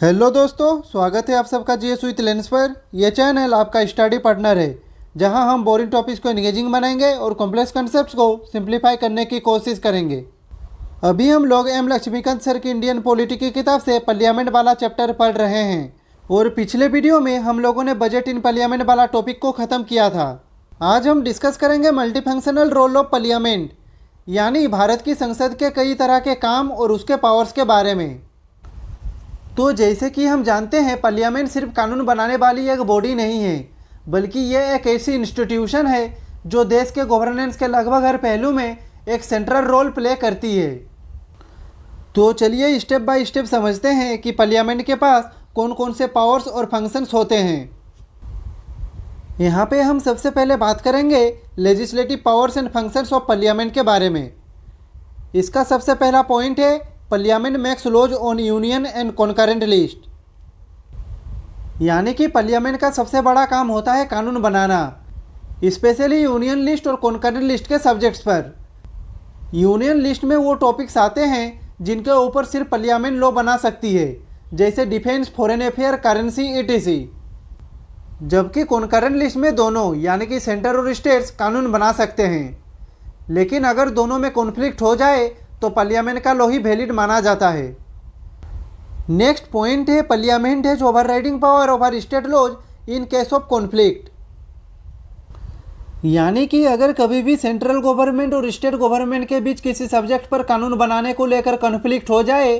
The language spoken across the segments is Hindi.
हेलो दोस्तों, स्वागत है आप सबका जीएस विथ लेंस पर। यह चैनल आपका स्टडी पार्टनर है जहां हम बोरिंग टॉपिक्स को एंगेजिंग बनाएंगे और कॉम्प्लेक्स कॉन्सेप्ट्स को सिंप्लीफाई करने की कोशिश करेंगे। अभी हम लोग एम लक्ष्मीकांत सर की इंडियन पॉलिटी की किताब से पार्लियामेंट वाला चैप्टर पढ़ रहे हैं और पिछले वीडियो में हम लोगों ने बजट इन पार्लियामेंट वाला टॉपिक को ख़त्म किया था। आज हम डिस्कस करेंगे मल्टीफंक्शनल रोल ऑफ पार्लियामेंट, यानी भारत की संसद के कई तरह के काम और उसके पावर्स के बारे में। तो जैसे कि हम जानते हैं, पार्लियामेंट सिर्फ कानून बनाने वाली एक बॉडी नहीं है, बल्कि यह एक ऐसी इंस्टीट्यूशन है जो देश के गवर्नेंस के लगभग हर पहलू में एक सेंट्रल रोल प्ले करती है। तो चलिए स्टेप बाय स्टेप समझते हैं कि पार्लियामेंट के पास कौन कौन से पावर्स और फंक्शंस होते हैं। यहाँ पे हम सबसे पहले बात करेंगे legislative powers and functions of parliament के बारे में। इसका सबसे पहला पॉइंट है parliament makes laws on union and concurrent list, यानी कि पार्लियामेंट का सबसे बड़ा काम होता है कानून बनाना, स्पेशली यूनियन लिस्ट और कॉन्करेंट लिस्ट के सब्जेक्ट्स पर। यूनियन लिस्ट में वो टॉपिक्स आते हैं जिनके ऊपर सिर्फ पार्लियामेंट लॉ बना सकती है, जैसे defence, foreign affair, currency etc। जबकि कॉन्करेंट लिस्ट में दोनों यानी कि सेंटर और स्टेट्स कानून बना सकते हैं, लेकिन अगर दोनों में कॉन्फ्लिक्ट हो जाए तो पार्लियामेंट का लॉ ही वैलिड माना जाता है। नेक्स्ट पॉइंट है parliament has overriding power over state laws in case of conflict, यानी कि अगर कभी भी सेंट्रल गवर्नमेंट और स्टेट गवर्नमेंट के बीच किसी सब्जेक्ट पर कानून बनाने को लेकर कॉन्फ्लिक्ट हो जाए,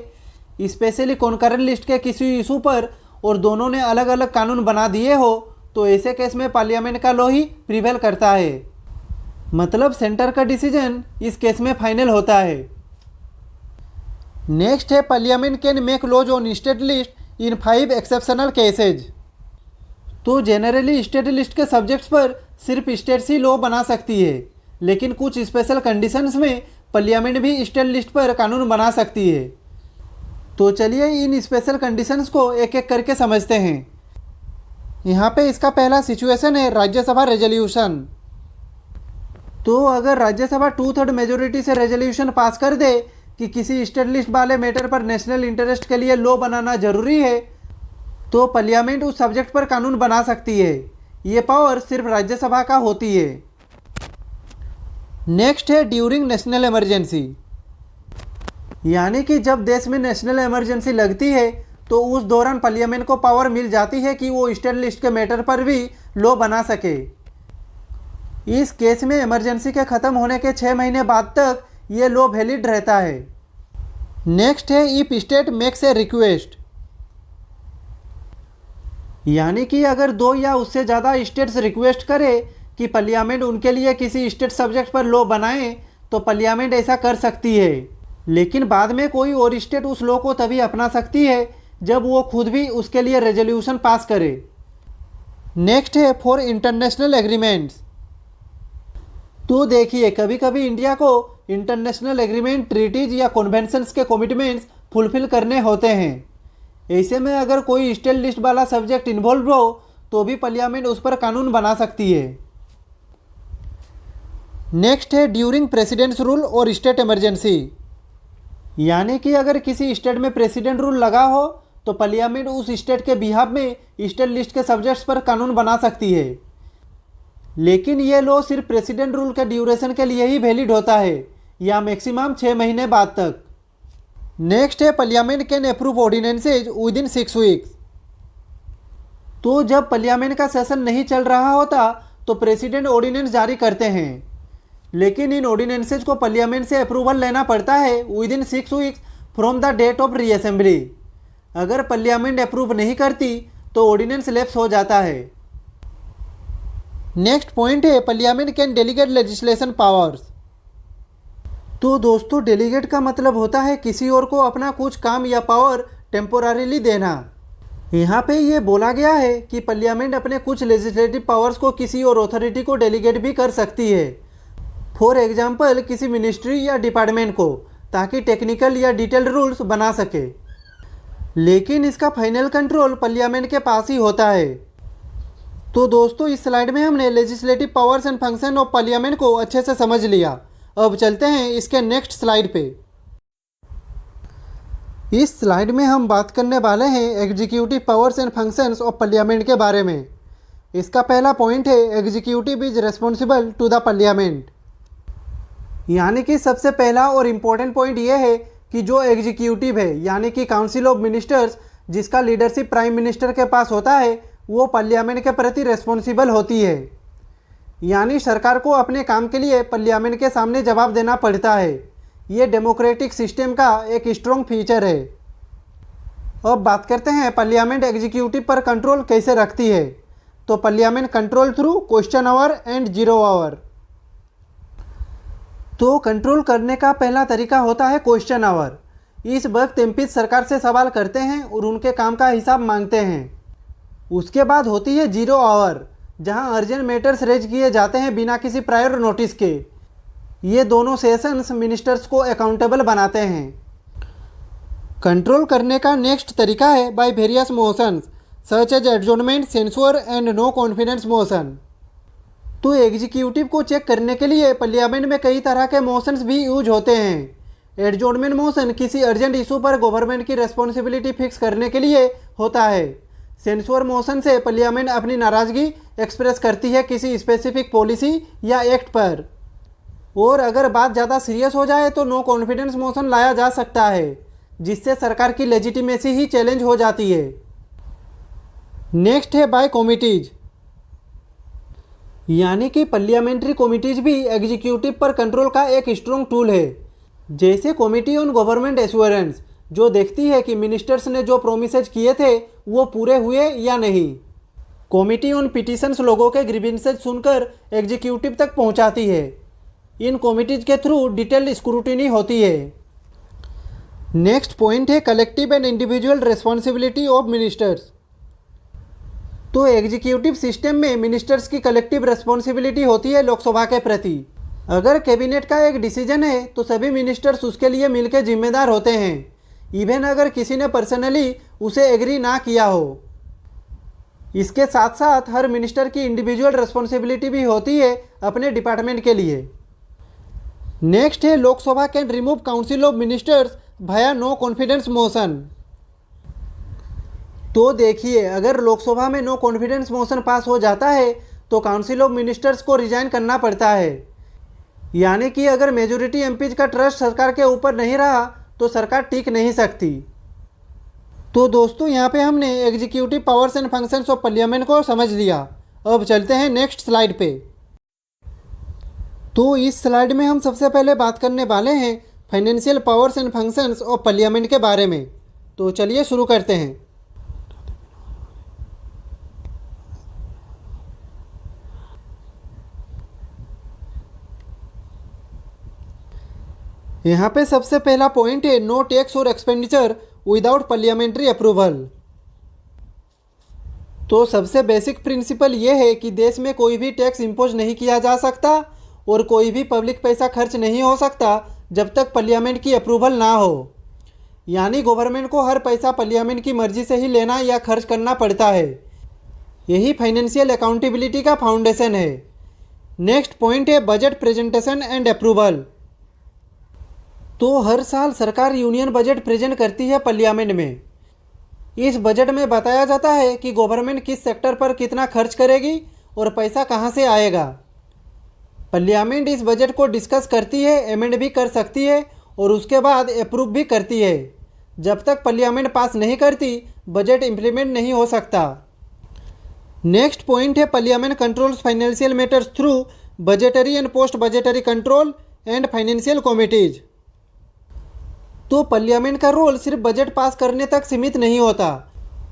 स्पेशली कॉन्करेंट लिस्ट के किसी इशू पर, और दोनों ने अलग अलग कानून बना दिए हो, तो ऐसे केस में पार्लियामेंट का लॉ ही प्रिवेल करता है, मतलब सेंटर का डिसीजन इस केस में फाइनल होता है। नेक्स्ट है parliament can make laws on state list in 5 exceptional cases. तो जनरली स्टेट लिस्ट के सब्जेक्ट्स पर सिर्फ स्टेट्स ही लॉ बना सकती है, लेकिन कुछ स्पेशल कंडीशंस में पार्लियामेंट भी स्टेट लिस्ट पर कानून बना सकती है। तो चलिए इन स्पेशल कंडीशंस को एक एक करके समझते हैं। यहाँ पे इसका पहला सिचुएशन है राज्यसभा रेजोल्यूशन। तो अगर राज्यसभा 2/3 मेजोरिटी से रेजोल्यूशन पास कर दे कि किसी स्टेट लिस्ट वाले मैटर पर नेशनल इंटरेस्ट के लिए लॉ बनाना जरूरी है, तो पार्लियामेंट उस सब्जेक्ट पर कानून बना सकती है। ये पावर सिर्फ राज्यसभा का होती है। नेक्स्ट है ड्यूरिंग नेशनल इमरजेंसी, यानी कि जब देश में नेशनल इमरजेंसी लगती है तो उस दौरान पार्लियामेंट को पावर मिल जाती है कि वो स्टेट लिस्ट के मैटर पर भी लॉ बना सके। इस केस में इमरजेंसी के ख़त्म होने के 6 महीने बाद तक ये लॉ वैलिड रहता है। नेक्स्ट है if state makes a request, यानी कि अगर 2 या उससे ज़्यादा स्टेट्स रिक्वेस्ट करे कि पार्लियामेंट उनके लिए किसी स्टेट सब्जेक्ट पर लॉ बनाए, तो पार्लियामेंट ऐसा कर सकती है, लेकिन बाद में कोई और स्टेट उस लॉ को तभी अपना सकती है जब वो खुद भी उसके लिए रेजोल्यूशन पास करे। नेक्स्ट है फॉर इंटरनेशनल एग्रीमेंट्स। तो देखिए, कभी कभी इंडिया को इंटरनेशनल एग्रीमेंट, ट्रीटीज या कन्वेंशंस के कमिटमेंट्स फुलफिल करने होते हैं। ऐसे में अगर कोई स्टेट लिस्ट वाला सब्जेक्ट इन्वॉल्व हो तो भी पार्लियामेंट उस पर कानून बना सकती है। नेक्स्ट है ड्यूरिंग प्रेसिडेंट्स रूल और स्टेट इमरजेंसी, यानी कि अगर किसी स्टेट में प्रेसिडेंट रूल लगा हो तो पार्लियामेंट उस स्टेट के बिहाफ में स्टेट लिस्ट के सब्जेक्ट्स पर कानून बना सकती है, लेकिन ये लॉ सिर्फ प्रेसिडेंट रूल के ड्यूरेशन के लिए ही वैलिड होता है, या मैक्सिमम 6 महीने बाद तक। नेक्स्ट है parliament can approve ordinances with in 6 weeks. तो जब पार्लियामेंट का सेशन नहीं चल रहा होता तो प्रेसिडेंट ऑर्डिनेंस जारी करते हैं, लेकिन इन ऑर्डिनेंसेज को पार्लियामेंट से अप्रूवल लेना पड़ता है within 6 weeks from the date of reassembly. अगर पार्लियामेंट अप्रूव नहीं करती तो ऑर्डिनेंस लैप्स हो जाता है। नेक्स्ट पॉइंट है parliament can delegate legislation powers. तो दोस्तों, डेलीगेट का मतलब होता है किसी और को अपना कुछ काम या पावर टेम्पोरारीली देना। यहाँ पे ये बोला गया है कि पार्लियामेंट अपने कुछ लेजिस्लेटिव पावर्स को किसी और अथॉरिटी को डेलीगेट भी कर सकती है, फॉर एग्जाम्पल किसी मिनिस्ट्री या डिपार्टमेंट को, ताकि टेक्निकल या डिटेल्ड रूल्स बना सके, लेकिन इसका फाइनल कंट्रोल पार्लियामेंट के पास ही होता है। तो दोस्तों, इस स्लाइड में हमने legislative powers and function of parliament को अच्छे से समझ लिया। अब चलते हैं इसके नेक्स्ट स्लाइड पे। इस स्लाइड में हम बात करने वाले हैं executive powers and functions of parliament के बारे में। इसका पहला पॉइंट है executive is responsible to the parliament. यानी कि सबसे पहला और इम्पोर्टेंट पॉइंट ये है कि जो एग्जीक्यूटिव है यानी कि काउंसिल ऑफ मिनिस्टर्स, जिसका लीडरशिप प्राइम मिनिस्टर के पास होता है, वो पार्लियामेंट के प्रति रिस्पॉन्सिबल होती है। यानी सरकार को अपने काम के लिए पार्लियामेंट के सामने जवाब देना पड़ता है। ये डेमोक्रेटिक सिस्टम का एक स्ट्रॉन्ग फीचर है। अब बात करते हैं पार्लियामेंट एग्जीक्यूटिव पर कंट्रोल कैसे रखती है। तो parliament control through question our and zero hour. तो कंट्रोल करने का पहला तरीका होता है क्वेश्चन आवर। इस वक्त एमपी सरकार से सवाल करते हैं और उनके काम का हिसाब मांगते हैं। उसके बाद होती है जीरो आवर, जहां अर्जेंट मैटर्स रेज किए जाते हैं बिना किसी प्रायर नोटिस के। ये दोनों सेशंस मिनिस्टर्स को अकाउंटेबल बनाते हैं। कंट्रोल करने का नेक्स्ट तरीका है by various motions such as adjournment, censure and no confidence motion. तो एग्जीक्यूटिव को चेक करने के लिए पार्लियामेंट में कई तरह के मोशंस भी यूज होते हैं। एडजॉर्नमेंट मोशन किसी अर्जेंट इशू पर गवर्नमेंट की रेस्पॉन्सिबिलिटी फिक्स करने के लिए होता है। सेंसर मोशन से पार्लियामेंट अपनी नाराज़गी एक्सप्रेस करती है किसी स्पेसिफिक पॉलिसी या एक्ट पर। और अगर बात ज़्यादा सीरियस हो जाए तो नो कॉन्फिडेंस मोशन लाया जा सकता है, जिससे सरकार की लेजिटिमेसी ही चैलेंज हो जाती है। नेक्स्ट है बाय कमिटीज। यानी कि पार्लियामेंट्री कमिटीज भी एग्जीक्यूटिव पर कंट्रोल का एक स्ट्रॉन्ग टूल है। जैसे कमिटी ऑन गवर्नमेंट एश्योरेंस, जो देखती है कि मिनिस्टर्स ने जो प्रोमिसेज किए थे वो पूरे हुए या नहीं। कमिटी ऑन पिटिशंस लोगों के ग्रीवेंसेज सुनकर एग्जीक्यूटिव तक पहुंचाती है। इन कमिटीज के थ्रू डिटेल्ड स्क्रूटिनी होती है। नेक्स्ट पॉइंट है collective and individual responsibility of ministers. तो एग्जीक्यूटिव सिस्टम में मिनिस्टर्स की कलेक्टिव रिस्पॉन्सिबिलिटी होती है लोकसभा के प्रति। अगर कैबिनेट का एक डिसीजन है तो सभी मिनिस्टर्स उसके लिए मिलकर जिम्मेदार होते हैं, इवन अगर किसी ने पर्सनली उसे एग्री ना किया हो। इसके साथ साथ हर मिनिस्टर की इंडिविजुअल रिस्पॉन्सिबिलिटी भी होती है अपने डिपार्टमेंट के लिए। नेक्स्ट है Lok Sabha can remove council of ministers via no confidence motion. तो देखिए, अगर लोकसभा में नो कॉन्फिडेंस मोशन पास हो जाता है तो काउंसिल ऑफ मिनिस्टर्स को रिजाइन करना पड़ता है। यानी कि अगर मेजोरिटी एमपीज का ट्रस्ट सरकार के ऊपर नहीं रहा तो सरकार टिक नहीं सकती। तो दोस्तों, यहाँ पे हमने executive powers and functions of parliament को समझ लिया। अब चलते हैं नेक्स्ट स्लाइड पे। तो इस स्लाइड में हम सबसे पहले बात करने वाले हैं financial powers and functions of parliament के बारे में। तो चलिए शुरू करते हैं। यहाँ पे सबसे पहला पॉइंट है नो टैक्स और एक्सपेंडिचर विदाउट पार्लियामेंट्री अप्रूवल। तो सबसे बेसिक प्रिंसिपल ये है कि देश में कोई भी टैक्स इम्पोज नहीं किया जा सकता और कोई भी पब्लिक पैसा खर्च नहीं हो सकता जब तक पार्लियामेंट की अप्रूवल ना हो। यानी गवर्नमेंट को हर पैसा पार्लियामेंट की मर्जी से ही लेना या खर्च करना पड़ता है। यही फाइनेंशियल अकाउंटेबिलिटी का फाउंडेशन है। नेक्स्ट पॉइंट है बजट प्रेजेंटेशन एंड अप्रूवल। तो हर साल सरकार यूनियन बजट प्रेजेंट करती है पार्लियामेंट में। इस बजट में बताया जाता है कि गवर्नमेंट किस सेक्टर पर कितना खर्च करेगी और पैसा कहां से आएगा। पार्लियामेंट इस बजट को डिस्कस करती है, एमेंड भी कर सकती है और उसके बाद अप्रूव भी करती है। जब तक पार्लियामेंट पास नहीं करती बजट इम्प्लीमेंट नहीं हो सकता। नेक्स्ट पॉइंट है parliament controls financial matters through budgetary and post budgetary control and financial committees. तो पार्लियामेंट का रोल सिर्फ बजट पास करने तक सीमित नहीं होता,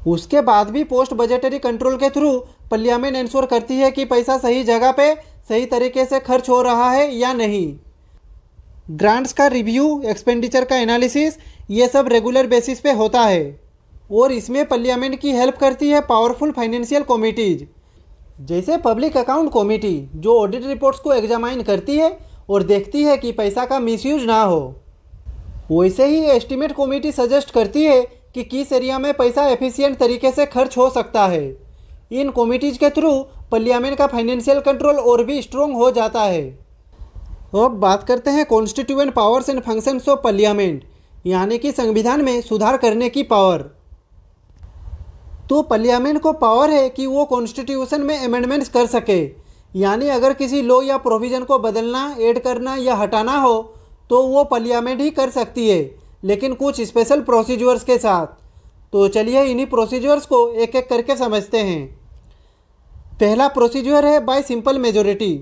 उसके बाद भी पोस्ट बजटरी कंट्रोल के थ्रू पार्लियामेंट इंश्योर करती है कि पैसा सही जगह पे सही तरीके से खर्च हो रहा है या नहीं। ग्रांट्स का रिव्यू, एक्सपेंडिचर का एनालिसिस, ये सब रेगुलर बेसिस पे होता है और इसमें पार्लियामेंट की हेल्प करती है पावरफुल फाइनेंशियल कमिटीज, जैसे पब्लिक अकाउंट कमेटी, जो ऑडिट रिपोर्ट्स को एग्जामाइन करती है और देखती है कि पैसा का मिसयूज ना हो। वैसे ही एस्टीमेट कमेटी सजेस्ट करती है कि किस एरिया में पैसा एफिशिएंट तरीके से खर्च हो सकता है। इन कमिटीज के थ्रू पार्लियामेंट का फाइनेंशियल कंट्रोल और भी स्ट्रॉन्ग हो जाता है। अब बात करते हैं constituent powers and functions of parliament, यानी कि संविधान में सुधार करने की पावर। तो पार्लियामेंट को पावर है कि वो कॉन्स्टिट्यूशन में अमेंडमेंट्स कर सके, यानी अगर किसी लॉ या प्रोविज़न को बदलना, ऐड करना या हटाना हो तो वो पार्लियामेंट ही कर सकती है, लेकिन कुछ स्पेशल प्रोसीजर्स के साथ। तो चलिए इन्हीं प्रोसीजर्स को एक एक करके समझते हैं। पहला प्रोसीजर है बाय सिंपल मेजोरिटी।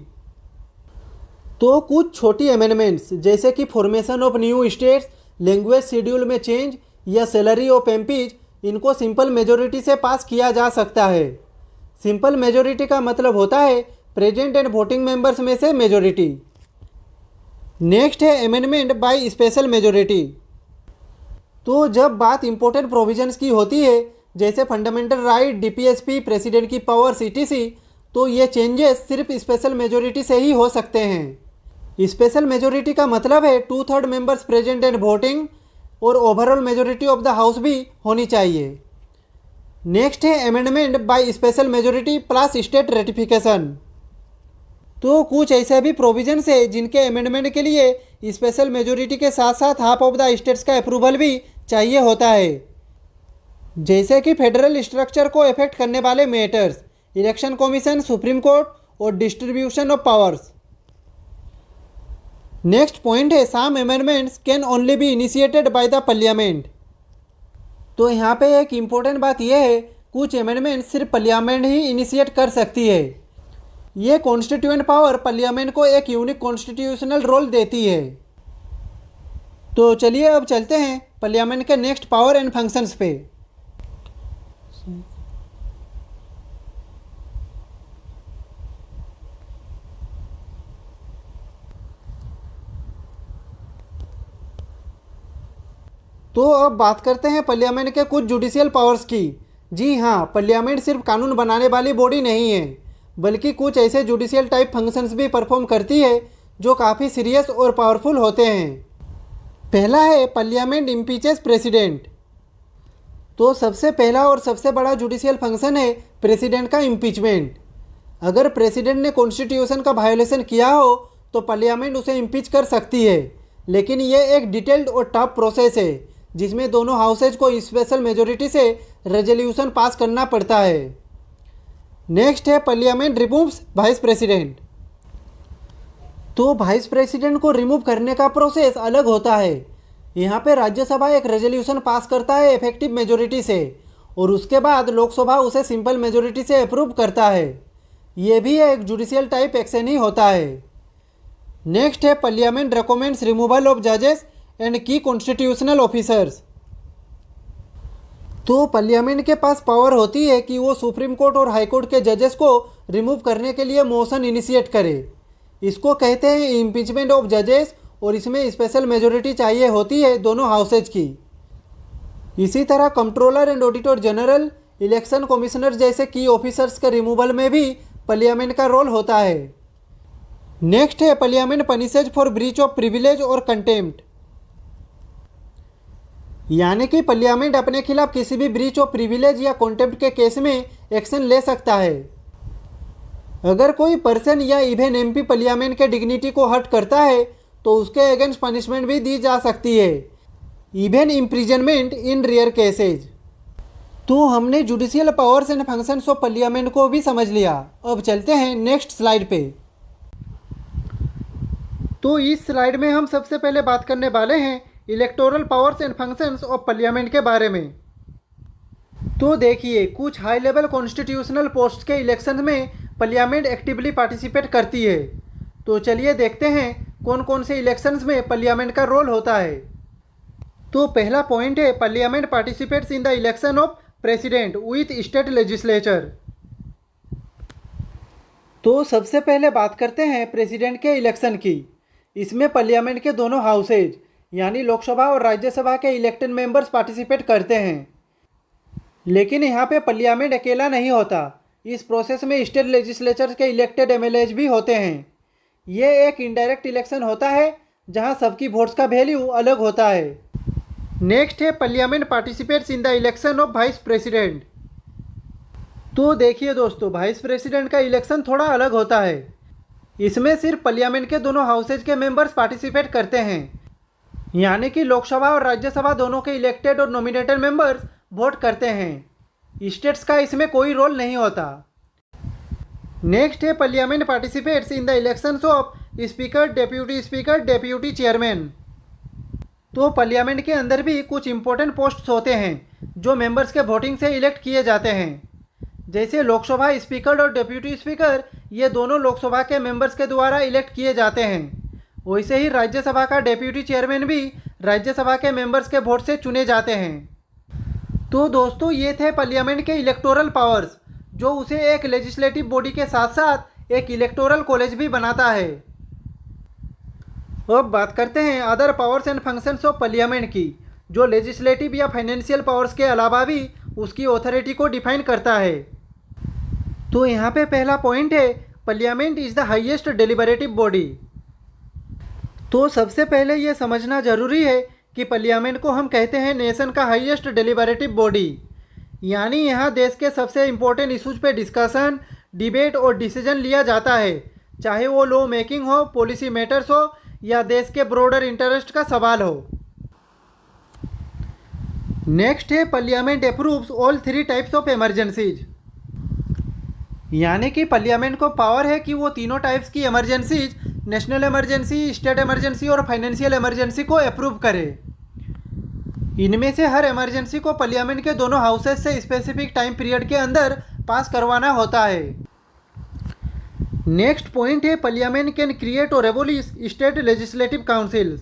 तो कुछ छोटी अमेंडमेंट्स जैसे कि formation of new states, language schedule में चेंज या सैलरी ऑफ एमपीज, इनको सिंपल मेजोरिटी से पास किया जा सकता है। सिंपल मेजोरिटी का मतलब होता है प्रेजेंट एंड वोटिंग मेंबर्स में से मेजोरिटी। नेक्स्ट है अमेंडमेंट बाय स्पेशल मेजोरिटी। तो जब बात इंपॉर्टेंट प्रोविजंस की होती है जैसे फंडामेंटल राइट, डीपीएसपी, प्रेसिडेंट की पावर, सीटीसी, तो ये चेंजेस सिर्फ स्पेशल मेजोरिटी से ही हो सकते हैं। स्पेशल मेजोरिटी का मतलब है 2/3 मेंबर्स प्रेजेंट एंड वोटिंग और overall majority of the house भी होनी चाहिए। नेक्स्ट है amendment by special majority plus state ratification. तो कुछ ऐसे भी प्रोविजंस है जिनके अमेंडमेंट के लिए स्पेशल मेजोरिटी के साथ साथ हाफ ऑफ द स्टेट्स का अप्रूवल भी चाहिए होता है, जैसे कि फेडरल स्ट्रक्चर को इफेक्ट करने वाले matters, election commission, supreme court और distribution of powers. Next point है some amendments can only be initiated by the parliament. तो यहाँ पे एक इम्पोर्टेंट बात यह है कुछ अमेंडमेंट सिर्फ पार्लियामेंट ही इनिशिएट कर सकती है। ये कॉन्स्टिट्यूएंट पावर पार्लियामेंट को एक यूनिक कॉन्स्टिट्यूशनल रोल देती है। तो चलिए अब चलते हैं पार्लियामेंट के नेक्स्ट पावर एंड फंक्शंस पे। तो अब बात करते हैं पार्लियामेंट के कुछ जुडिशियल पावर्स की। जी हाँ, पार्लियामेंट सिर्फ कानून बनाने वाली बॉडी नहीं है, बल्कि कुछ ऐसे जुडिशियल टाइप फंक्शंस भी परफॉर्म करती है जो काफ़ी सीरियस और पावरफुल होते हैं। पहला है पार्लियामेंट इम्पीचेस प्रेसिडेंट। तो सबसे पहला और सबसे बड़ा जुडिशियल फंक्शन है प्रेसिडेंट का इम्पीचमेंट। अगर प्रेसिडेंट ने कॉन्स्टिट्यूशन का वायोलेशन किया हो तो पार्लियामेंट उसे इम्पीच कर सकती है, लेकिन ये एक डिटेल्ड और टफ प्रोसेस है जिसमें दोनों हाउसेज को स्पेशल मेजोरिटी से रेजोल्यूशन पास करना पड़ता है। नेक्स्ट है पार्लियामेंट रिमूव्स वाइस प्रेसिडेंट। तो वाइस प्रेसिडेंट को रिमूव करने का प्रोसेस अलग होता है। यहाँ पे राज्यसभा एक रेजोल्यूशन पास करता है इफेक्टिव मेजोरिटी से और उसके बाद लोकसभा उसे सिंपल मेजोरिटी से अप्रूव करता है। ये भी एक जुडिशियल टाइप एक्शन ही होता है। नेक्स्ट है पार्लियामेंट रिकमेंड्स रिमूवल ऑफ जजेस एंड की कॉन्स्टिट्यूशनल ऑफिसर्स। तो पार्लियामेंट के पास पावर होती है कि वो सुप्रीम कोर्ट और हाई कोर्ट के जजेस को रिमूव करने के लिए मोशन इनिशिएट करे। इसको कहते हैं इम्पीचमेंट ऑफ जजेस और इसमें स्पेशल मेजोरिटी चाहिए होती है दोनों हाउसेज की। इसी तरह controller and auditor general, election commissioner जैसे की ऑफिसर्स के रिमूवल में भी पार्लियामेंट का रोल होता है। नेक्स्ट है parliament punishes for breach of privilege और कंटेम्प्ट। यानी कि पार्लियामेंट अपने खिलाफ किसी भी ब्रीच ऑफ प्रिविलेज या कंटेम्प्ट के केस में एक्शन ले सकता है। अगर कोई पर्सन या इवन एमपी पार्लियामेंट के डिग्निटी को हर्ट करता है तो उसके अगेंस्ट पनिशमेंट भी दी जा सकती है, इवन इम्प्रिजनमेंट इन रेयर केसेज। तो हमने judicial powers and functions of parliament को भी समझ लिया। अब चलते हैं नेक्स्ट स्लाइड पे। तो इस स्लाइड में हम सबसे पहले बात करने वाले हैं electoral powers and functions of parliament के बारे में। तो देखिए, कुछ हाई लेवल कॉन्स्टिट्यूशनल पोस्ट के इलेक्शन में पार्लियामेंट एक्टिवली पार्टिसिपेट करती है। तो चलिए देखते हैं कौन कौन से इलेक्शंस में पार्लियामेंट का रोल होता है। तो पहला पॉइंट है parliament participates in the election of president with state legislature. तो सबसे पहले बात करते हैं प्रेसिडेंट के इलेक्शन की। इसमें पार्लियामेंट के दोनों हाउसेज यानी लोकसभा और राज्यसभा के इलेक्टेड मेंबर्स पार्टिसिपेट करते हैं। लेकिन यहाँ पे पार्लियामेंट अकेला नहीं होता, इस प्रोसेस में स्टेट लेजिस्लेचर के इलेक्टेड एमएलएज भी होते हैं। ये एक इनडायरेक्ट इलेक्शन होता है जहाँ सबकी वोट्स का वैल्यू अलग होता है। नेक्स्ट है parliament participates in the election of vice president. तो देखिए दोस्तों, वाइस प्रेसिडेंट का इलेक्शन थोड़ा अलग होता है। इसमें सिर्फ पार्लियामेंट के दोनों हाउसेज के मेंबर्स पार्टिसिपेट करते हैं। यानी कि लोकसभा और राज्यसभा दोनों के इलेक्टेड और नॉमिनेटेड मेंबर्स वोट करते हैं। स्टेट्स का इसमें कोई रोल नहीं होता। नेक्स्ट है parliament participates in the elections of speaker, deputy chairman. तो पार्लियामेंट के अंदर भी कुछ इंपॉर्टेंट पोस्ट्स होते हैं जो मेंबर्स के वोटिंग से इलेक्ट किए जाते हैं। जैसे लोकसभा स्पीकर और डेप्यूटी स्पीकर, ये दोनों लोकसभा के मेंबर्स के द्वारा इलेक्ट किए जाते हैं। वैसे ही राज्यसभा का डेप्यूटी चेयरमैन भी राज्यसभा के मेंबर्स के वोट से चुने जाते हैं। तो दोस्तों ये थे पार्लियामेंट के इलेक्टोरल पावर्स, जो उसे एक लेजिस्लेटिव बॉडी के साथ साथ एक इलेक्टोरल कॉलेज भी बनाता है। अब बात करते हैं other powers and functions of parliament की, जो लेजिस्लेटिव या फाइनेंशियल पावर्स के अलावा भी उसकी अथॉरिटी को डिफाइन करता है। तो यहाँ पे पहला पॉइंट है, parliament is the highest deliberative body. तो सबसे पहले ये समझना ज़रूरी है कि पार्लियामेंट को हम कहते हैं नेशन का हाईएस्ट डेलिबरेटिव बॉडी। यानी यहाँ देश के सबसे इम्पोर्टेंट इशूज़ पे डिस्कशन, डिबेट और डिसीजन लिया जाता है, चाहे वो लॉ मेकिंग हो, पॉलिसी मैटर्स हो या देश के ब्रॉडर इंटरेस्ट का सवाल हो। नेक्स्ट है parliament approves all 3 types of emergencies. यानी कि पार्लियामेंट को पावर है कि वो तीनों टाइप्स की emergencies, national emergency, state emergency और फाइनेंशियल इमरजेंसी को अप्रूव करे। इनमें से हर इमरजेंसी को पार्लियामेंट के दोनों हाउसेस से स्पेसिफिक टाइम पीरियड के अंदर पास करवाना होता है। नेक्स्ट पॉइंट है, पार्लियामेंट कैन क्रिएट और एबोलिश स्टेट लेजिस्लेटिव काउंसिल।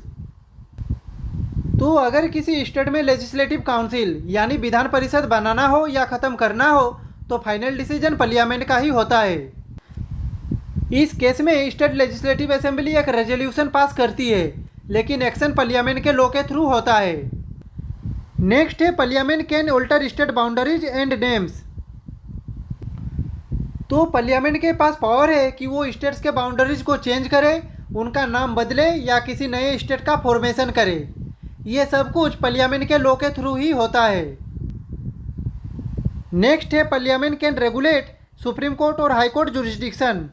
तो अगर किसी स्टेट में लेजिस्लेटिव काउंसिल यानी विधान परिषद बनाना हो या ख़त्म करना हो तो फाइनल डिसीजन पार्लियामेंट का ही होता है। इस केस में स्टेट लेजिस्लेटिव असेंबली एक रेजोल्यूशन पास करती है, लेकिन एक्शन पार्लियामेंट के लॉ के थ्रू होता है। नेक्स्ट है, parliament can alter state boundaries and names. तो पार्लियामेंट के पास पावर है कि वो स्टेट्स के बाउंड्रीज को चेंज करे, उनका नाम बदले या किसी नए स्टेट का फॉर्मेशन करे। ये सब कुछ पार्लियामेंट के लॉ के थ्रू ही होता है। नेक्स्ट है, parliament can regulate supreme court और हाई कोर्ट जुरिस्डिक्शन।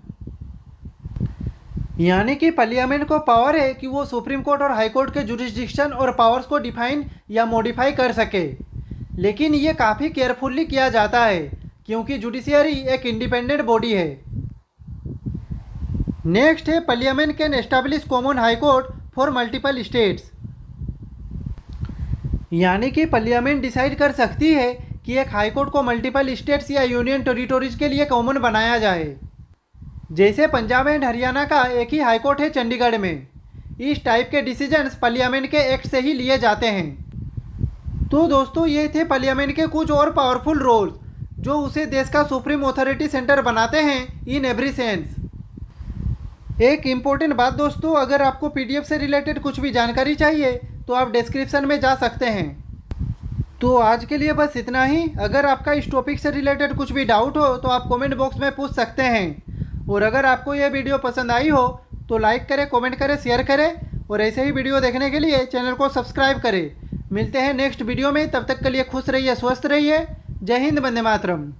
यानी कि पार्लियामेंट को पावर है कि वो सुप्रीम कोर्ट और हाई कोर्ट के जुरिस्डिक्शन और पावर्स को डिफाइन या मॉडिफाई कर सके, लेकिन ये काफ़ी केयरफुली किया जाता है क्योंकि जुडिशियरी एक इंडिपेंडेंट बॉडी है। नेक्स्ट है, parliament can establish common high court for multiple states. यानी कि पार्लियामेंट डिसाइड कर सकती है कि एक हाई कोर्ट को मल्टीपल स्टेट्स या यूनियन टेरिटोरीज के लिए कॉमन बनाया जाए। जैसे पंजाब एंड हरियाणा का एक ही हाई कोर्ट है चंडीगढ़ में। इस टाइप के डिसीजंस पार्लियामेंट के एक्ट से ही लिए जाते हैं। तो दोस्तों ये थे पार्लियामेंट के कुछ और पावरफुल रोल्स जो उसे देश का सुप्रीम अथॉरिटी सेंटर बनाते हैं इन एवरी सेंस। एक इम्पोर्टेंट बात दोस्तों, अगर आपको पीडीएफ से रिलेटेड कुछ भी जानकारी चाहिए तो आप डिस्क्रिप्शन में जा सकते हैं। तो आज के लिए बस इतना ही। अगर आपका इस टॉपिक से रिलेटेड कुछ भी डाउट हो तो आप कमेंट बॉक्स में पूछ सकते हैं। और अगर आपको यह वीडियो पसंद आई हो तो लाइक करें, कमेंट करें, शेयर करें और ऐसे ही वीडियो देखने के लिए चैनल को सब्सक्राइब करें। मिलते हैं नेक्स्ट वीडियो में, तब तक के लिए खुश रहिए, स्वस्थ रहिए। जय हिंद, वंदे मातरम।